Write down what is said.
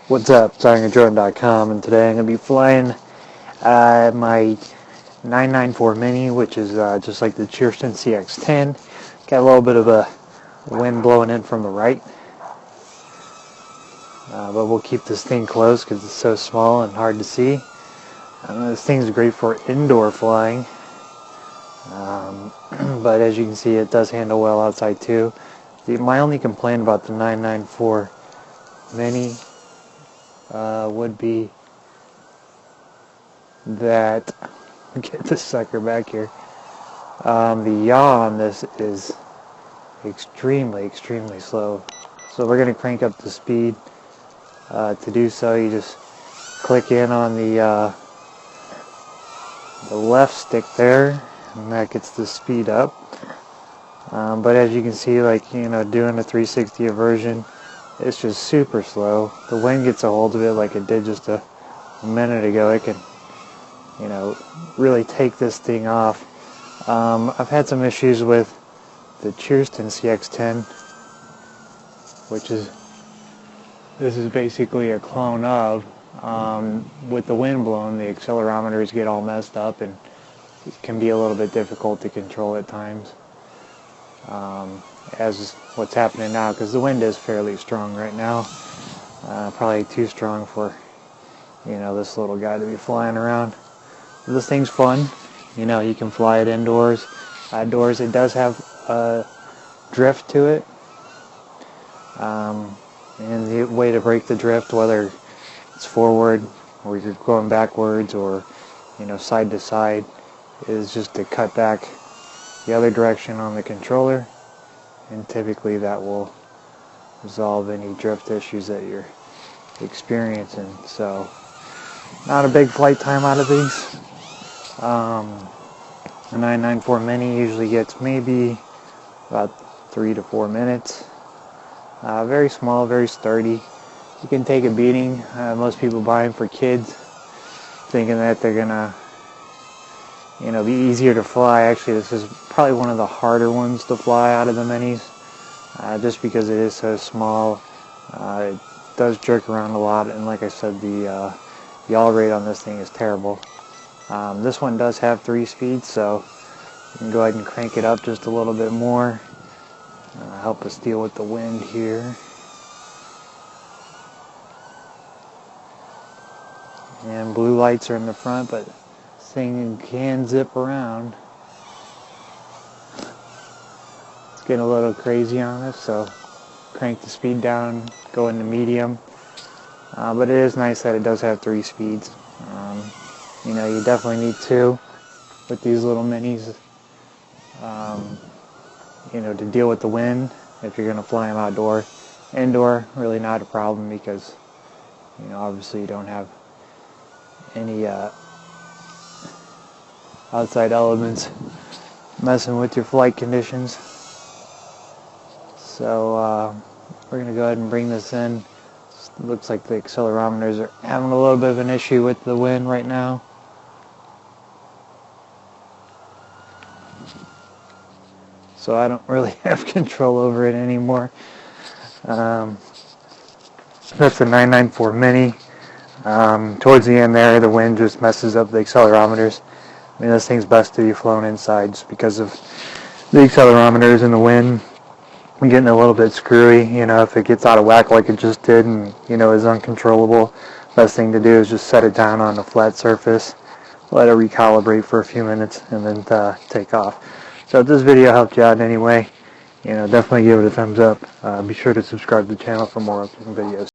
What's up, SawingADrone.com, and today I'm going to be flying my 994 Mini, which is just like the Cheerston CX-10. Got a little bit of a wind blowing in from the right, but we'll keep this thing close because it's so small and hard to see. This thing's great for indoor flying, but as you can see, it does handle well outside too. My only complaint about the 994 Mini would be that, get this sucker back here, the yaw on this is extremely slow. So we're going to crank up the speed. To do so, you just click in on the left stick there, and that gets the speed up. But as you can see, like, doing a 360 inversion, it's just super slow. The wind gets a hold of it like it did just a minute ago. It can, really take this thing off. I've had some issues with the Cheerston CX-10, which this is basically a clone of. With the wind blowing, the accelerometers get all messed up, and it can be a little bit difficult to control at times. As what's happening now, because the wind is fairly strong right now, probably too strong for this little guy to be flying around. This thing's fun. You can fly it indoors, outdoors. It does have a drift to it, and the way to break the drift, whether it's forward or you're going backwards or side to side, is just to cut back the other direction on the controller, and typically that will resolve any drift issues that you're experiencing. So not a big flight time out of these. The 994 Mini usually gets maybe about 3 to 4 minutes. Very small, very sturdy. You can take a beating. Most people buy them for kids, thinking that they're gonna be easier to fly. Actually, this is probably one of the harder ones to fly out of the Minis, just because it is so small. It does jerk around a lot, and like I said, the yaw rate on this thing is terrible. This one does have 3 speeds, so you can go ahead and crank it up just a little bit more. Help us deal with the wind here. And blue lights are in the front, but this thing can zip around. It's getting a little crazy on us, so crank the speed down, go into medium. But it is nice that it does have 3 speeds. You definitely need 2 with these little Minis, to deal with the wind if you're going to fly them outdoor. Indoor, really not a problem, because obviously you don't have any outside elements messing with your flight conditions. So we're going to go ahead and bring this in. It looks like the accelerometers are having a little bit of an issue with the wind right now. So I don't really have control over it anymore. That's the 994 Mini. Towards the end there, the wind just messes up the accelerometers. I mean, this thing's best to be flown inside just because of the accelerometers and the wind getting a little bit screwy. If it gets out of whack like it just did and is uncontrollable, best thing to do is just set it down on a flat surface, let it recalibrate for a few minutes, and then take off. So if this video helped you out in any way, definitely give it a thumbs up. Be sure to subscribe to the channel for more upcoming videos.